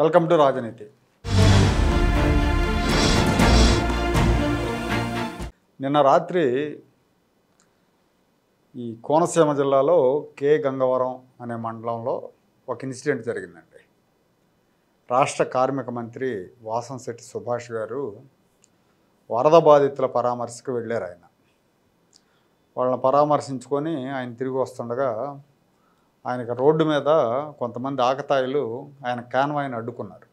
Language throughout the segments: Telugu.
వెల్కమ్ టు రాజనీతి. నిన్న రాత్రి ఈ కోనసీమ జిల్లాలో కే గంగవరం అనే మండలంలో ఒక ఇన్సిడెంట్ జరిగిందండి. రాష్ట్ర కార్మిక మంత్రి వాసంశెట్టి సుభాష్ గారు వరద బాధితుల పరామర్శకు వెళ్ళారు. వాళ్ళని పరామర్శించుకొని ఆయన తిరిగి వస్తుండగా ఆయనకు రోడ్డు మీద కొంతమంది ఆకతాయిలు ఆయన కాన్వాయ్ని అడ్డుకున్నారు.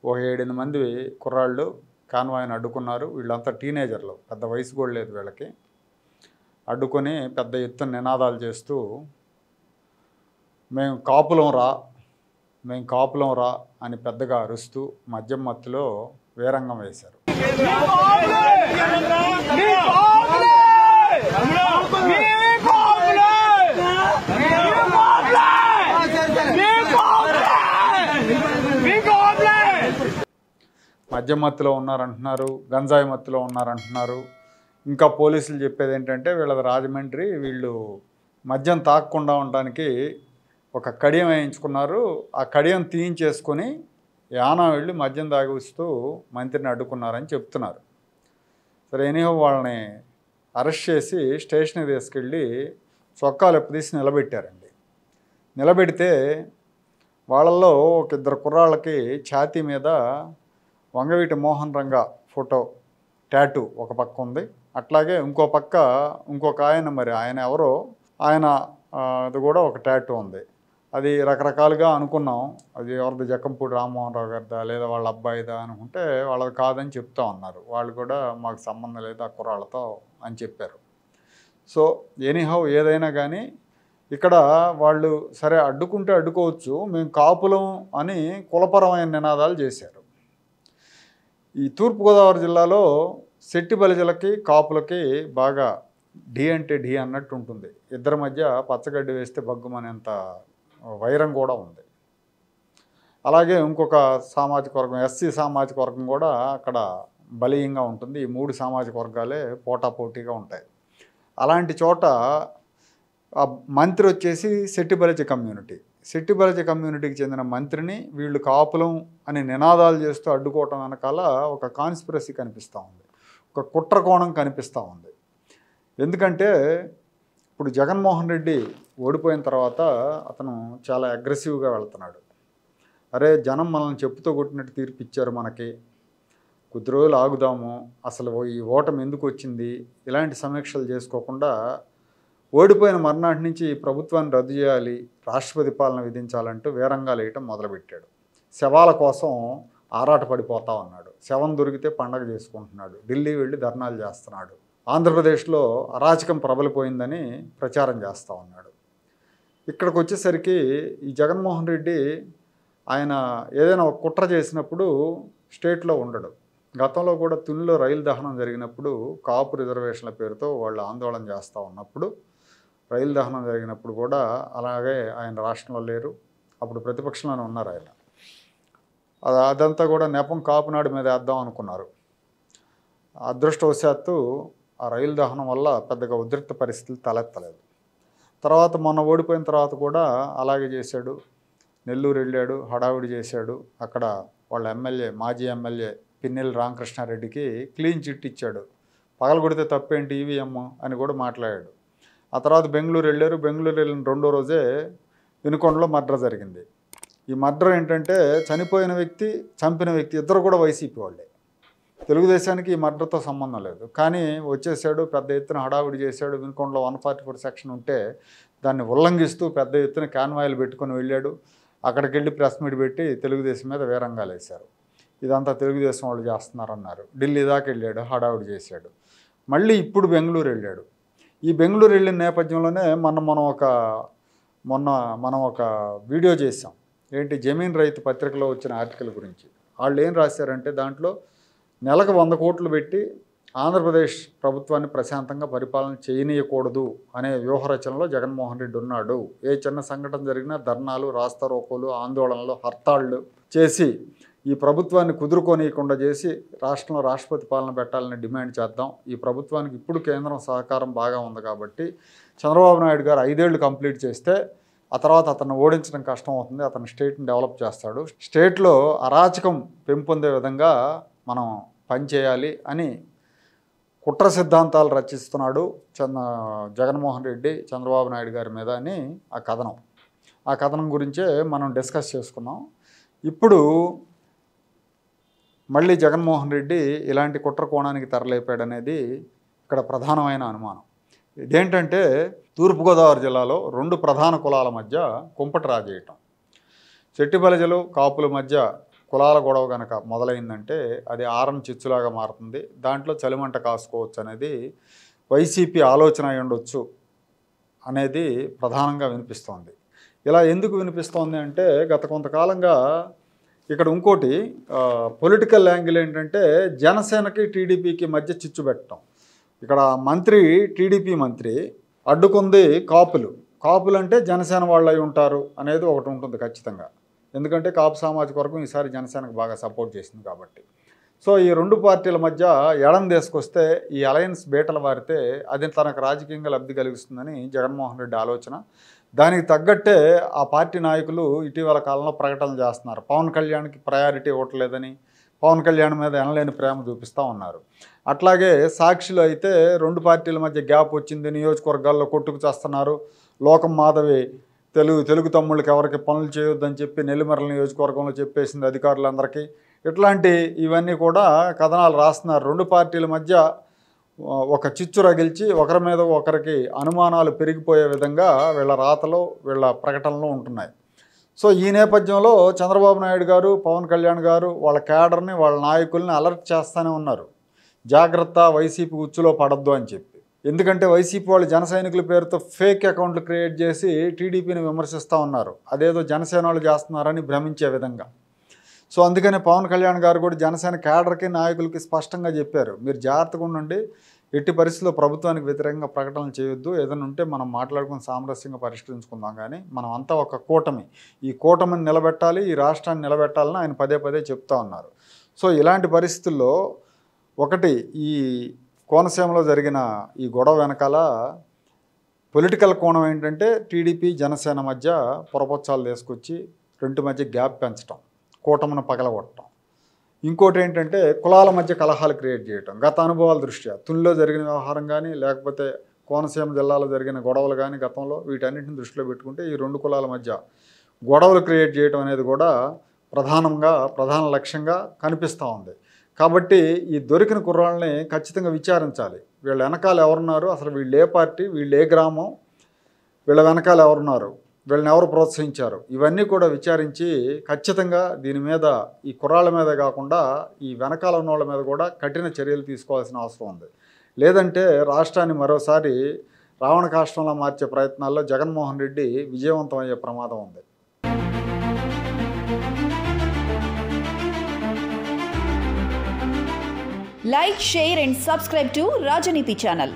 ఒక 7-8 మంది కుర్రాళ్ళు కాన్వాయ్ని అడ్డుకున్నారు. వీళ్ళంతా టీనేజర్లు, పెద్ద వయసు కూడా లేదు వీళ్ళకి. అడ్డుకొని పెద్ద ఎత్తున నినాదాలు చేస్తూ మేము కాపులం రా అని పెద్దగా అరుస్తూ మద్యం మత్తులో వీరంగం వేశారు. మద్యం మత్తులో ఉన్నారంటున్నారు, గంజాయి మత్తులో ఉన్నారంటున్నారు. ఇంకా పోలీసులు చెప్పేది ఏంటంటే వీళ్ళది రాజమండ్రి, వీళ్ళు మద్యం తాగకుండా ఉండడానికి ఒక కడియం వేయించుకున్నారు. ఆ కడియం తీయించేసుకొని యానా వెళ్ళి మద్యం తాగిస్తూ మంత్రిని అడ్డుకున్నారని చెప్తున్నారు. సరే, ఎనీహో వాళ్ళని అరెస్ట్ చేసి స్టేషన్కి తీసుకెళ్ళి చొక్కాలు ఎప్పుదీసి నిలబెట్టారండి. నిలబెడితే వాళ్ళల్లో ఒక 2 కుర్రాళ్ళకి ఛాతీ మీద వంగవీటి మోహన్ రంగా ఫోటో టాటూ ఒక పక్క ఉంది. అట్లాగే ఇంకొక ఆయన, మరి ఆయన ఎవరో, ఆయన అది కూడా ఒక టాటూ ఉంది. అది రకరకాలుగా అనుకున్నాం, అది ఎవరిది జక్కంపూడి రామ్మోహన్ రావు గారిదా లేదా వాళ్ళ అబ్బాయిదా అనుకుంటే వాళ్ళది కాదని చెప్తా ఉన్నారు. వాళ్ళు కూడా మాకు సంబంధం లేదు ఆ కుర్రాళ్ళతో అని చెప్పారు. సో ఎనీహౌ ఏదైనా కానీ ఇక్కడ వాళ్ళు సరే అడ్డుకుంటే అడ్డుకోవచ్చు, మేము కాపులం అని కులపరమైన నినాదాలు చేశారు. ఈ తూర్పుగోదావరి జిల్లాలో శెట్టి బలిజలకి కాపులకి బాగా ఢీ అంటే ఢీ అన్నట్టు ఉంటుంది. ఇద్దరి మధ్య పచ్చగడ్డి వేస్తే బగ్గుమనేంత వైరం కూడా ఉంది. అలాగే ఇంకొక సామాజిక వర్గం, ఎస్సీ సామాజిక వర్గం కూడా అక్కడ బలీయంగా ఉంటుంది. ఈ 3 సామాజిక వర్గాలే పోటాపోటీగా ఉంటాయి. అలాంటి చోట మంత్రి వచ్చేసి శెట్టి బలిజ కమ్యూనిటీకి చెందిన మంత్రిని వీళ్ళు కాపులం అని నినాదాలు చేస్తూ అడ్డుకోవటం వెనకాల ఒక కాన్స్పిరసీ కనిపిస్తూ ఉంది, ఒక కుట్ర కోణం కనిపిస్తూ ఉంది. ఎందుకంటే ఇప్పుడు జగన్మోహన్ రెడ్డి ఓడిపోయిన తర్వాత అతను చాలా అగ్రెసివ్గా వెళ్తున్నాడు. అరే జనం మనల్ని చెప్పుతో కొట్టినట్టు తీర్పిచ్చారు, మనకి కొద్ది రోజులు ఆగుదాము, అసలు ఈ ఓటమి ఎందుకు వచ్చింది, ఇలాంటి సమీక్షలు చేసుకోకుండా ఓడిపోయిన మర్నాటి నుంచి ప్రభుత్వాన్ని రద్దు చేయాలి, రాష్ట్రపతి పాలన విధించాలంటూ వీరంగాలు వేయటం మొదలుపెట్టాడు. శవాల కోసం ఆరాటపడిపోతా ఉన్నాడు. శవం దొరికితే పండగ చేసుకుంటున్నాడు. ఢిల్లీ వెళ్ళి ధర్నాలు చేస్తున్నాడు. ఆంధ్రప్రదేశ్లో అరాచకం ప్రబలిపోయిందని ప్రచారం చేస్తూ ఉన్నాడు. ఇక్కడికి వచ్చేసరికి ఈ జగన్మోహన్ రెడ్డి ఆయన ఏదైనా ఒక కుట్ర చేసినప్పుడు స్టేట్లో ఉండడు. గతంలో కూడా తునిలో రైలు దహనం జరిగినప్పుడు కాపు రిజర్వేషన్ల పేరుతో వాళ్ళు ఆందోళన చేస్తూ ఉన్నప్పుడు, రైలు దహనం జరిగినప్పుడు కూడా అలాగే ఆయన రాష్ట్రంలో లేరు. అప్పుడు ప్రతిపక్షంలోనే ఉన్నారు ఆయన. అదంతా కూడా నెపం కాపునాడు మీద వేద్దాం అనుకున్నారు. అదృష్టవశాత్తు ఆ రైలు దహనం వల్ల పెద్దగా ఉద్రిక్త పరిస్థితులు తలెత్తలేదు. తర్వాత మొన్న ఓడిపోయిన తర్వాత కూడా అలాగే చేశాడు. నెల్లూరు వెళ్ళాడు, హడావుడి చేశాడు. అక్కడ వాళ్ళ మాజీ ఎమ్మెల్యే పిన్నెల్లి రామకృష్ణారెడ్డికి క్లీన్ చిట్ ఇచ్చాడు. పగలగొడితే తప్పేంటి ఈవీఎం అని కూడా మాట్లాడాడు. ఆ తర్వాత బెంగళూరు వెళ్ళారు. బెంగళూరు వెళ్ళిన 2వ రోజే వినుకొండలో మర్డర్ జరిగింది. ఈ మర్డర్ ఏంటంటే చనిపోయిన వ్యక్తి, చంపిన వ్యక్తి ఇద్దరు కూడా వైసీపీ వాళ్ళే. తెలుగుదేశానికి ఈ మర్డర్తో సంబంధం లేదు. కానీ వచ్చేసాడు, పెద్ద ఎత్తున హడావుడి చేశాడు. వినుకొండలో 144 సెక్షన్ ఉంటే దాన్ని ఉల్లంఘిస్తూ పెద్ద ఎత్తున కాన్వాయిలు పెట్టుకొని వెళ్ళాడు. అక్కడికి వెళ్ళి ప్రెస్ మీట్ పెట్టి తెలుగుదేశం మీద వీరంగాలు వేశారు. ఇదంతా తెలుగుదేశం వాళ్ళు చేస్తున్నారన్నారు. ఢిల్లీ దాకా వెళ్ళాడు, హడావుడి చేశాడు. మళ్ళీ ఇప్పుడు బెంగళూరు వెళ్ళాడు. ఈ బెంగళూరు వెళ్ళిన నేపథ్యంలోనే మనం ఒక వీడియో చేసాం. ఏంటి, జమీన్ రైతు పత్రికలో వచ్చిన ఆర్టికల్ గురించి. వాళ్ళు ఏం రాశారంటే దాంట్లో నెలకు 100 కోట్లు పెట్టి ఆంధ్రప్రదేశ్ ప్రభుత్వాన్ని ప్రశాంతంగా పరిపాలన చేయనీయకూడదు అనే వ్యూహరచనలో జగన్మోహన్ రెడ్డి ఉన్నాడు. ఏ చిన్న సంఘటన జరిగినా ధర్నాలు, రాస్తారోకోలు, ఆందోళనలు, హర్తాళ్ళు చేసి ఈ ప్రభుత్వాన్ని కుదురుకోనీయకుండా చేసి రాష్ట్రంలో రాష్ట్రపతి పాలన పెట్టాలని డిమాండ్ చేద్దాం. ఈ ప్రభుత్వానికి ఇప్పుడు కేంద్రం సహకారం బాగా ఉంది కాబట్టి చంద్రబాబు నాయుడు గారు 5 ఏళ్ళు కంప్లీట్ చేస్తే ఆ తర్వాత అతన్ని ఓడించడం కష్టం అవుతుంది, అతను స్టేట్ని డెవలప్ చేస్తాడు, స్టేట్లో అరాచకం పెంపొందే విధంగా మనం పనిచేయాలి అని కుట్ర సిద్ధాంతాలు రచిస్తున్నాడు జగన్మోహన్ రెడ్డి చంద్రబాబు నాయుడు గారి మీద అని ఆ కథనం గురించే మనం డిస్కస్ చేసుకున్నాం. ఇప్పుడు మళ్ళీ జగన్మోహన్ రెడ్డి ఇలాంటి కుట్ర కోణానికి తెరలేపాడనేది ఇక్కడ ప్రధానమైన అనుమానం. ఇదేంటంటే తూర్పుగోదావరి జిల్లాలో 2 ప్రధాన కులాల మధ్య కుంపటి రాజేయటం, చెట్టి బలిజలు కాపుల మధ్య కులాల గొడవ కనుక మొదలైందంటే అది ఆరం చిచ్చులాగా మారుతుంది, దాంట్లో చలిమంట కాసుకోవచ్చు అనేది వైసీపీ ఆలోచన అయి ఉండొచ్చు అనేది ప్రధానంగా వినిపిస్తోంది. ఇలా ఎందుకు వినిపిస్తోంది అంటే గత కొంతకాలంగా ఇక్కడ ఇంకోటి పొలిటికల్ యాంగిల్ ఏంటంటే జనసేనకి టీడీపీకి మధ్య చిచ్చు పెట్టడం. ఇక్కడ మంత్రి, టీడీపీ మంత్రి అడ్డుకుంది కాపులు అంటే జనసేన వాళ్ళు అయి ఉంటారు అనేది ఒకటి ఉంటుంది ఖచ్చితంగా, ఎందుకంటే కాపు సామాజిక వర్గం ఈసారి జనసేనకు బాగా సపోర్ట్ చేసింది కాబట్టి. సో ఈ 2 పార్టీల మధ్య ఎడం తీసుకొస్తే ఈ అలయన్స్ బీటలు వారితే అది తనకు రాజకీయంగా లబ్ధి కలిగిస్తుందని జగన్మోహన్ రెడ్డి ఆలోచన. దానికి తగ్గట్టే ఆ పార్టీ నాయకులు ఇటీవల కాలంలో ప్రకటనలు చేస్తున్నారు. పవన్ కళ్యాణ్కి ప్రయారిటీ ఇవ్వట్లేదని, పవన్ కళ్యాణ్ మీద ఎనలేని ప్రేమ చూపిస్తూ ఉన్నారు. అట్లాగే సాక్షిలో అయితే 2 పార్టీల మధ్య గ్యాప్ వచ్చింది, నియోజకవర్గాల్లో కొట్టుకు చేస్తున్నారు, లోకం మాధవి తెలుగు తమ్ముళ్ళకి ఎవరికి పనులు చేయొద్దని చెప్పి నెల్లిమర్ల నియోజకవర్గంలో చెప్పేసింది అధికారులందరికీ. ఇవన్నీ కూడా కథనాలు రాస్తున్నారు. 2 పార్టీల మధ్య ఒక చిచ్చు రగిల్చి ఒకరి మీద ఒకరికి అనుమానాలు పెరిగిపోయే విధంగా వీళ్ళ రాతలు, వీళ్ళ ప్రకటనలు ఉంటున్నాయి. సో ఈ నేపథ్యంలో చంద్రబాబు నాయుడు గారు, పవన్ కళ్యాణ్ గారు వాళ్ళ క్యాడర్ని, వాళ్ళ నాయకుల్ని అలర్ట్ చేస్తూనే ఉన్నారు, జాగ్రత్త వైసీపీ ఉచ్చులో పడద్దు అని చెప్పి. ఎందుకంటే వైసీపీ వాళ్ళు జన సైనికుల పేరుతో ఫేక్ అకౌంట్లు క్రియేట్ చేసి టీడీపీని విమర్శిస్తూ ఉన్నారు, అదేదో జనసేన వాళ్ళు చేస్తున్నారని భ్రమించే విధంగా. సో అందుకని పవన్ కళ్యాణ్ గారు కూడా జనసేన క్యాడర్కి, నాయకులకి స్పష్టంగా చెప్పారు, మీరు జాగ్రత్తగా ఉండండి, ఎట్టి పరిస్థితుల్లో ప్రభుత్వానికి వ్యతిరేకంగా ప్రకటనలు చేయొద్దు, ఏదైనా ఉంటే మనం మాట్లాడుకుని సామరస్యంగా పరిష్కరించుకుందాం, కానీ మనం అంతా ఒక కూటమి, ఈ కూటమిని నిలబెట్టాలి, ఈ రాష్ట్రాన్ని నిలబెట్టాలని ఆయన పదే చెప్తా ఉన్నారు. సో ఇలాంటి పరిస్థితుల్లో ఒకటి ఈ కోనసీమలో జరిగిన ఈ గొడవ వెనకాల పొలిటికల్ కోణం ఏంటంటే టీడీపీ జనసేన మధ్య పొరపచ్చాలు తీసుకొచ్చి 2 మధ్య గ్యాప్ పెంచడం, కూటమిని పగలగొట్టడం. ఇంకోటి ఏంటంటే కులాల మధ్య కలహాలు క్రియేట్ చేయటం. గత అనుభవాల దృష్ట్యా తునిలో జరిగిన వ్యవహారం కానీ, లేకపోతే కోనసీమ జిల్లాలో జరిగిన గొడవలు కానీ గతంలో, వీటన్నిటిని దృష్టిలో పెట్టుకుంటే ఈ 2 కులాల మధ్య గొడవలు క్రియేట్ చేయటం అనేది కూడా ప్రధాన లక్ష్యంగా కనిపిస్తూ ఉంది. కాబట్టి ఈ దొరికిన కుర్రాళ్ళని ఖచ్చితంగా విచారించాలి, వీళ్ళ వెనకాల ఎవరున్నారు, అసలు వీళ్ళు ఏ పార్టీ, వీళ్ళు ఏ గ్రామం, వీళ్ళ వెనకాల ఎవరున్నారు, వీళ్ళని ఎవరు ప్రోత్సహించారు, ఇవన్నీ కూడా విచారించి ఖచ్చితంగా దీని మీద, ఈ కుర్రాళ్ళ మీద కాకుండా ఈ వెనకాల ఉన్న వాళ్ళ మీద కూడా కఠిన చర్యలు తీసుకోవాల్సిన అవసరం ఉంది. లేదంటే రాష్ట్రాన్ని మరోసారి రావణ కాష్టంలో మార్చే ప్రయత్నాల్లో జగన్మోహన్ రెడ్డి విజయవంతం అయ్యే ప్రమాదం ఉంది. Like, share and subscribe to Rajaniti channel.